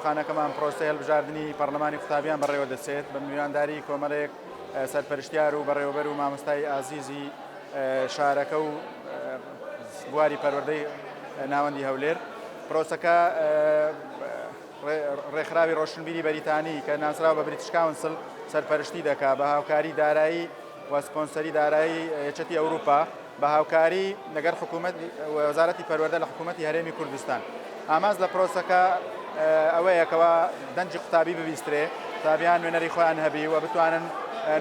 قوتابخانەکەمان پرۆسەی هەڵبژاردننی پەرلەمانی قوتابیان بەڕێوە دەچێت بە میوانداری کۆمەڵێک سەرپەرشتیار و بەڕێوەبەر و مامۆستای ئازیزی شارەکە و بواری پەروەردەی ناوەندی هەولێر. پرۆسەکە ڕێکخراوی ڕۆشنبیری بەریتانی کە ناسراوە بە بریتیش کاونسڵ سەرپەرشتی دەکات بە هاوکاری دارایی و سپۆنسەری دارایی یەکێتی ئەوروپا بە هاوکاری لەگەڵ حکوومەت وەزارەتی پەروەردە لە حکوومەتی هەرێمی کوردستان. ئاماز لە پرۆسەکە ئەوەیەکەوە دەنجی قوتابی ببیسترێ، قوتابیان نوێنەری خۆیان هەبی و بتوانن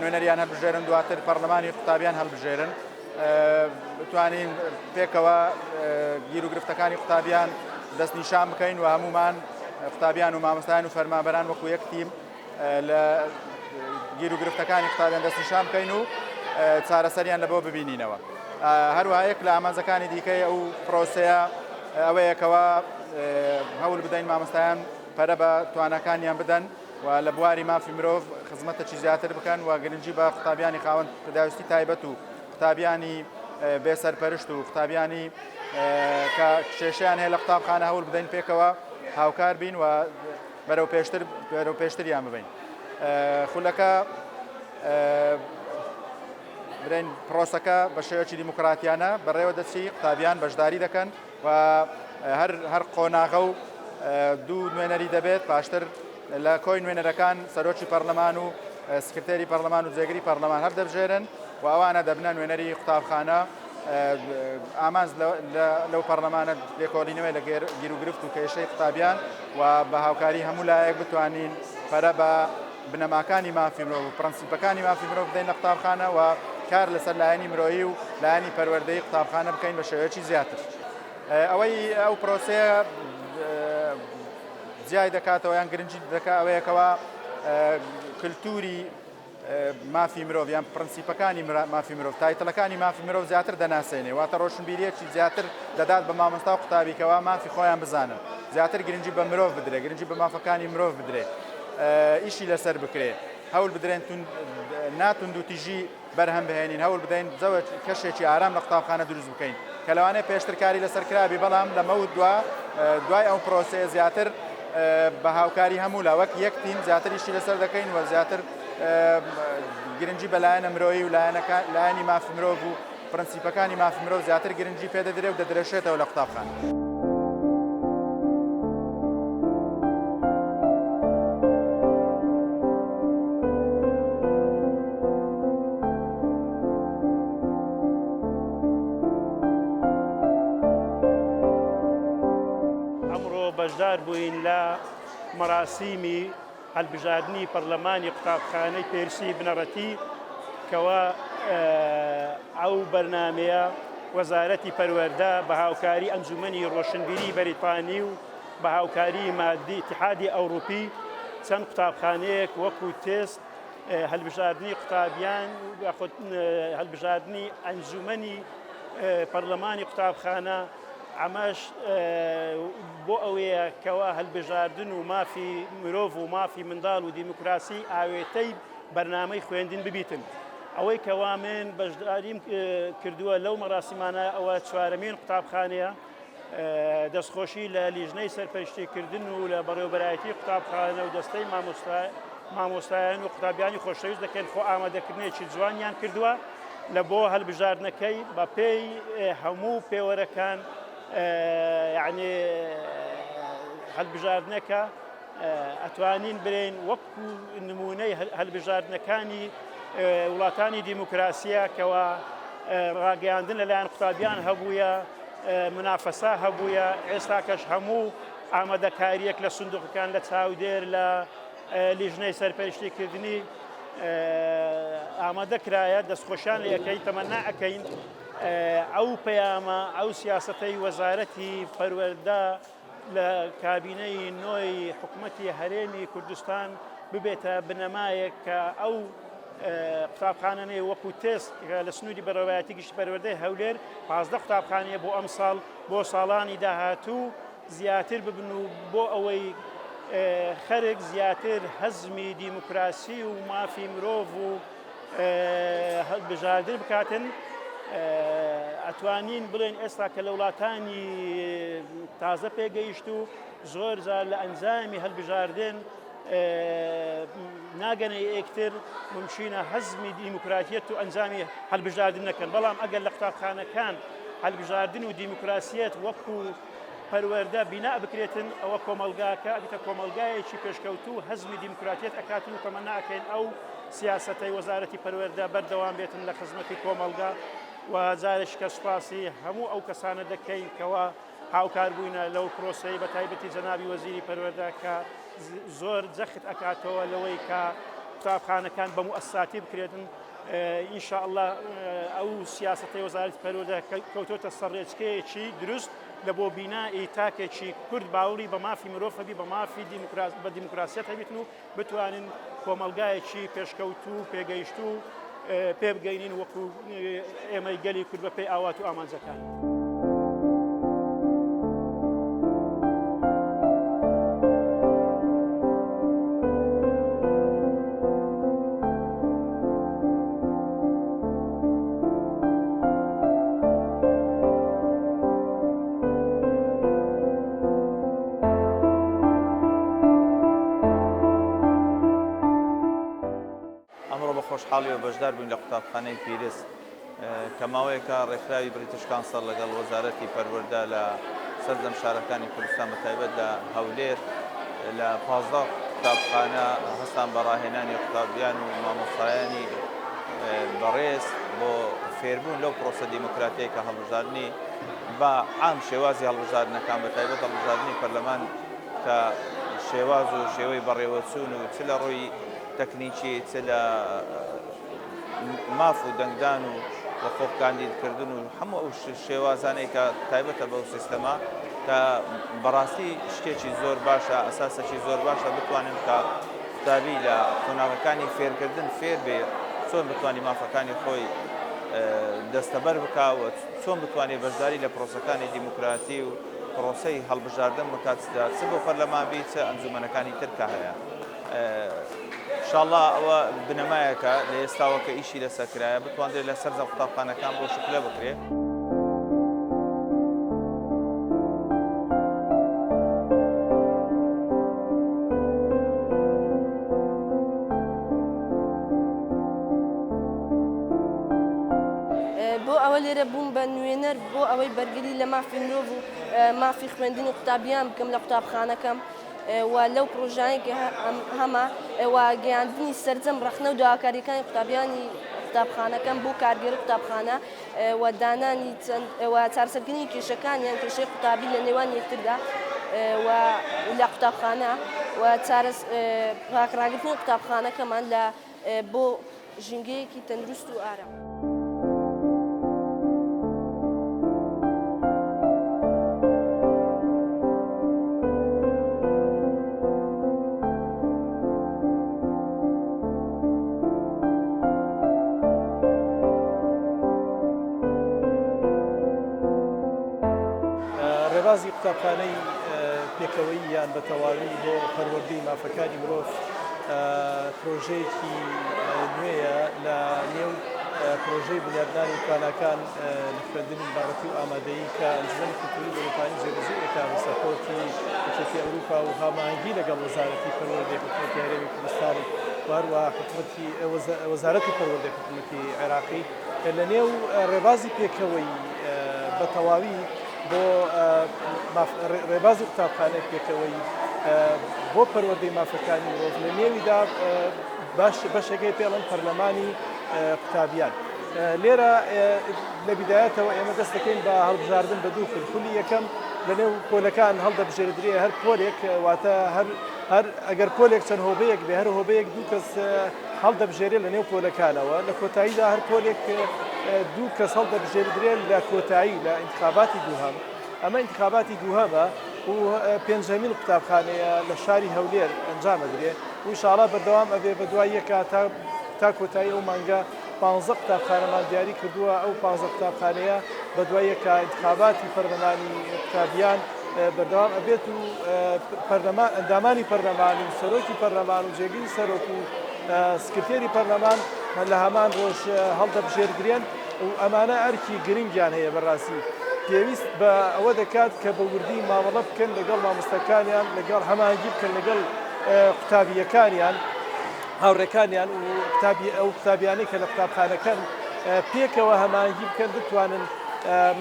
نوێنەریان هەڵبژێرن، دواتر پەرلەمانی قوتابیان هەڵبژێرن، بتوانین پێکەوە گیر و گرفتەکانی قوتابیان دەست نیشان بکەین و هەمومان قوتابیان و مامۆستایان و فەرمانبەران وەکو یەک تیم لە گیر و گرفتەکانی قوتابیان دەست نیشان بکەین و چارەسەریان لەبەوە ببینینەوە. هەروەها یەک لە ئامانجەکانی دیکەی ئەو پرۆسەیە ئەوەیەکەوە هەوڵ بدەین مامۆستایان پەرە بە توانەکانیان بدەن و لە بواری مافی مرۆڤ خزمەتێکی زیاتر بکەن و گرنگی بە قوتابیانی خاوەن پێداویستی تایبەت و قوتابیانی بێسەرپەرشت و قوتابیانی کە کێشەیان هەیە لە قوتابخانە هەوڵ بدەین پێکەوە هاوکار بین و بەرەو پێشتریان ببین. خولەکە برین پرۆسەکە بە شێوەیەکی دیموکراتیانە بەڕێوە دەچی، قوتابیان بەشداری دەکەن و هەر قۆناغە و دوو نوێنەری دەبێت، پاشتر لە کۆی نوێنەرەکان سەرۆکی پەرلەمان و سکرتێری پەرلەمان و جێگەری پەرلەمان هەر دەبژێرن و ئەوانە دەبنە نوێنەری قوتابخانە. ئامانز لەو پەرلەمانە لێکۆڵینەوەی لە گیر و گرفت و کێشەی قوتابیان و بە هاوکاری هەموو لایەک بتوانین پەرە بە بنەماکانی مافی مرۆڤ و پرەنسیپەکانی مافی مرۆڤ بدەین لە قوتابخانە و کار لەسەر لایەنی مرۆیی و لایەنی پەروەردەی قوتابخانە بکەین بە شێوەیەکی زیاتر. ئەو پرۆسەیە جیای دەکاتەوە یان گرنگی دەکات ئەوەیەکەوە کللتوری مافی مرۆڤ یان پرەنسیپەکانی مافی مرۆڤ، تایتڵەکانی مافی مرۆڤ زیاتر دەناسێنێ، واتە ڕۆشنبیریەکی زیاتر دەدات بە مامۆستا و قوتابیکەوە مافی خۆیان بزانن، زیاتر گرنگی بە مرۆڤ بدرێ، گرنگی بە مافەکانی مرۆڤ بدرێ، ئیشی لەسەر بکرێ، هەوڵ بدرێن ناتوند و تیژی بەرهەم بهێنین، هەوڵ بدەین زەوە کەشێکی ئارام لە قوتابخانە دروست بکەین کە لەوانەیە پێشتر کاری لەسەر کرابی، بەڵام لەمەوت دوای ئەو پرۆسەیە زیاتر بە هاوکاری هەموو لا وەک یەک تیم زیاتر ئیشی لەسەر دەکەین و زیاتر گرنگی بە لایەنە مرۆیی و لایەنی مافی مرۆڤ و پرەنسیپەکانی مافی مرۆڤ زیاتر گرنگی پێدەدرێ و دەدرێشێتەوە لە قوتابخانە. ئەمڕۆ بەشدار بووین لە مەراسیمی هەڵبژاردننی پەرلەمانی قوتابخانەی پێرسی بنەڕەتی کەوە ئەو بەرنامەیە وەزارەتی پەروەردە بە هاوکاری ئەنجومەنی ڕۆشنبیری بەریتانی و بە هاوکاری مادی اتحادی ئەوروپی چەند قوتابخانەیەک وەکو تێست هەڵبژاردننی قوتابیان هەڵبژاردننی ئەنجومەنی پەرلەمانی قوتابخانە ئەمەش بۆ ئەوەیە کەوا هەڵبژاردن و مافی مرۆڤ و مافی منداڵ و دیموکراسی ئاوێتەی بەرنامەی خوێندن ببیتن. ئەوەی کەوا من بەشداریم کردووە لەو مەراسیمانە ئەوە چوارەمین قوتابخانەیە، دەستخۆشی لە لیژنەی سەرپەرشتیکردن و لە بەڕێوەبەرایەتی قوتابخانە و دەستەی مامۆستایان و قوتابیانی خۆشەویست دەکەن خۆ ئامادەکردنێکی جوانیان کردووە لە بۆ هەڵبژاردنەکەی بە پێی هەموو پێوەرەکان، یعنی هەڵبژاردنەکە ئەتوانین برین وەکو نمونەی هەڵبژاردنەکانی وڵاتانی دیموکراسیە کەوا ڕاگەیاندن لەلایەن قوتابیان هەبوویە، منافەسا هەبوویە، ئێستاکەش هەموو ئامادەکاریەک لە سندوقەکان لە چاودێر لە لیژنەی سەرپەرشتیکردنی ئامادە کرایە، دەستخۆشیان لە یەکەی تەمەنا ئەەکەین ئەو پەیامە ئەو سیاسەتەی وەزارەتی پەروەردە لە کابینەی نۆی حکوومەتی هەرێمی کوردستان ببێتە بنەمایەک کە ئەو قوتابخانەی وەکو تێست لە سنووری بەڕێوەبەرایەتی گشتی پەروەردەی هەولێر 15 قوتابخانەیە بۆ ئەم ساڵ بۆ ساڵانی داهاتوو زیاتر ببن و بۆ ئەوەی خەرک زیاتر هەزمی دیموکراسی و مافی مرۆڤ و هەڵبژاردن بکاتن ئەتوانین بڵێن ئێستا کە لە وڵاتانی تازە پێگەیشت و زۆر جار لە ئەنجامی هەڵبژاردن ناگەنە یەکتر ممشینە حەزمی دیموکراتیەت و ئەنجامی هەڵبژاردن نەکەن بەڵام ئەگەر لە قوتابخانەکان هەڵبژاردن و دیموکراسیەت وەکو پەروەردە بینا بکرێتن ئەوە کۆمەلگاکە ئەبیتە کۆمەلگایەکی پێشکەوتوو حەزمی دیموکراتیەت ئەکاتن و تەمەنا ئەکەین ئەو سیاسەتەی وەزارەتی پەروەردە بەردەوام بێتن لە خزمەتی کۆمەلگا و جارێککە سوپاسی هەموو ئەو کەسانە دەکەین کەوا هاوکار بووینە لەو پرۆسەی بە تایبەتی جەنابی وەزیری پەروەردە کە زۆر جەخت ئەکاتەوە لەوەی کە قوتابخانەکان بە موئەسساتی بکرێتن ئینشاءالله ئەو سیاسەتەی وەزارەتی پەروەردە کەوتۆتە سەر ڕێچکەیەکی دروست لە بۆ بینایی تاکێکی کورد باوەڕی بە مافی مرۆڤ هەبی بە مافی بە دیموکراسیەت هەبیتن و بتوانین کۆمەلگایەکی پێشکەوتوو پێگەیشتوو پێ بگەینین وەکو ئێمەی گەلی کورد بە پێی ئاوات و ئامانجەکان. خۆشحاڵی و بەشدار بووین لە قوتابخانەی پیرس کە ماوەیەکە ڕێکخراوی بریتیش کانسەڵ لەگەڵ وەزارەتی پەروەردە لە سەردەم شارەکانی کوردستان بەتایبەت لە هەولێر لە 15 قوتابخانە هەستان بە ڕاهێنانی قوتابیان و مامۆستایانی بەڕێز بۆ فێربوون لەو پرۆسە دیموکراتیە کە هەڵبژاردننی بە عام شێوازی هەڵبژاردنەکان بەتایبەت هەڵبژاردننی پەرلەمان کە شێواز و شێوەی بەڕێوەچوون و چ لە ڕۆی تەکنیکی چ لە ماف و دەنگدان و بە خۆکاندیدکردن و هەموو ئەو شێوازانەی کە تایبەتە بەو سیستەما کە بەڕاستی شتێکی زۆر باشە ئەساسێکی زۆر باشە بتوانن کە قوتابی لە قۆناغەکانی فێرکردن فێر بێ چۆن بتوانانی مافەکانی خۆی دەستەبەر بکاوە چۆن بتوانێت بەشداری لە پرۆسەکانی دیموکراتی و پرۆسەی هەڵبژاردن بکاتدا چ بۆ پەرلەمان بی چ ئەنجومەنەکانی ترکە هەیە. ئینشاءالله ئەوە بنەمایەکە لە ئێستاوە کە ئیشی لەسەرکرایە بتوانێت لە سەرجە قوتابخانەکان بۆ شکلە بکرێت. بۆ ئەوە لێرە بووم بە نوێنەر بۆ ئەوەی بەرگری لە مافی مرۆڤ و مافی خوێندنی قوتابیان بکەم لە قوتابخانەکەم و لەو پرۆژانێکی هەمە گەیاندنی سەرجەم ڕەخنە و داواکاریەکانی قوتابیانی قوتابخانەکەم بۆ کارگەری قوتابخانە و دانانی چارەسەرکردنی کێشەکانیان کێشەی قوتابی لە نێوان یەکتردا و لە قوتابخانە و پاکڕاگرتنی قوتابخانەکەمان لە بۆ ژینگەیەکی تەندروست و ئارام. ڕێبازی قوتابخانەی پێکەوەی یان بە تەواوی بۆ پەروەردەی مافەکانی مرۆڤ پرۆژەیەکی نوێیە لە نێو پرۆژەی بنیادنانی تواناکان لە خوێندنی بابەتی و ئامادەیی کە ئەنجومەنی کولتوری ئەوروپایی جێبەجێیەکە بە سەپۆرتی یەکێتی ئەوروپا و هاماهەنگی لەگەڵ وەزارەتی پەروەردەی حکوومەتی هەرێمی کوردستان و هەروەها وەزارەتی پەروەردەی حکوومەتی عێراقی لە نێو ڕێبازی پێکەوەی بە تەواوی بۆ ڕێبازی قوتابخانەی پێکەوەی بۆ پەروەردەی مافەکانی مرۆڤ لە نێویدا بەشێکەی پێڵەن پەرلەمانی قوتابیان. لێرە لە بیدایەتەوە ئێمە دەست دەکەین بە هەڵبژاردن بە دوو خولخولی یەکەم لە نێو پۆلەکان هەڵدەبژێردرێ هەر پۆلێک واتە هەر ئەگەر پۆلێک چەند هۆبەیەک بێ هەر هۆبەیەک دوو کەس هەڵدەبژێرێت لە نێو پۆلەکانەوە لە کۆتاییدا هەر پۆلێک دوو کەس هەڵدەبژێردرێت لە کۆتایی لە انتخاباتی دووهەم. ئەمە انتخاباتی دووهەمە و پێنجەمین قوتابخانەیە لە شاری هەولێر ئەنجامەدرێ و ئینشاڵڵا بەردەوام ئەبێ بە دوای یەکە تا کۆتایی ئەو مانگە 15 قوتابخانەمان دیاری کردووە. ئەو 15 قوتابخانەیە بە دوای یەکە انتخاباتی پەرلەمانی قوتابیان بەردەوام ئەبێت و ئەندامانی پەرلەمان و سەرۆکی پەرلەمان و جێگیری سەرۆک و سکرتێری پەرلەمان لە هەمان ڕۆژ هەڵدەبژێردرێن و ئەمانە ئەرکی گرنگیان هەیە بەڕاستی پێویست بە ئەوە دەکات کە بە وردی مامەڵە بکەن لەگەڵ مامۆستەکانیان لەگەڵ هەمانگی بکەن لەگەڵ قوتابیەکانیان هاوڕێکانیان و ئەو قوتابیانەی کە لە قوتابخانەکەن پێکەوە هەمانگی بکەن بتوانن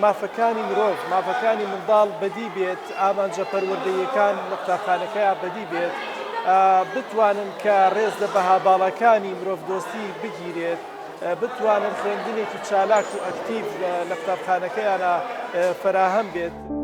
مافەکانی مرۆڤ مافەکانی منداڵ بەدی بێت ئامانجە پەروەردەیەکان لە قوتابخانەکەیان بەدی بێت بتوانن کە ڕێز لە بەها باڵەکانی مرۆڤ دۆستی بگیرێت بتوانن خوێندنێکی چالاک و ئەکتیڤ لە قوتابخانەکەیانە فراهەم بێت.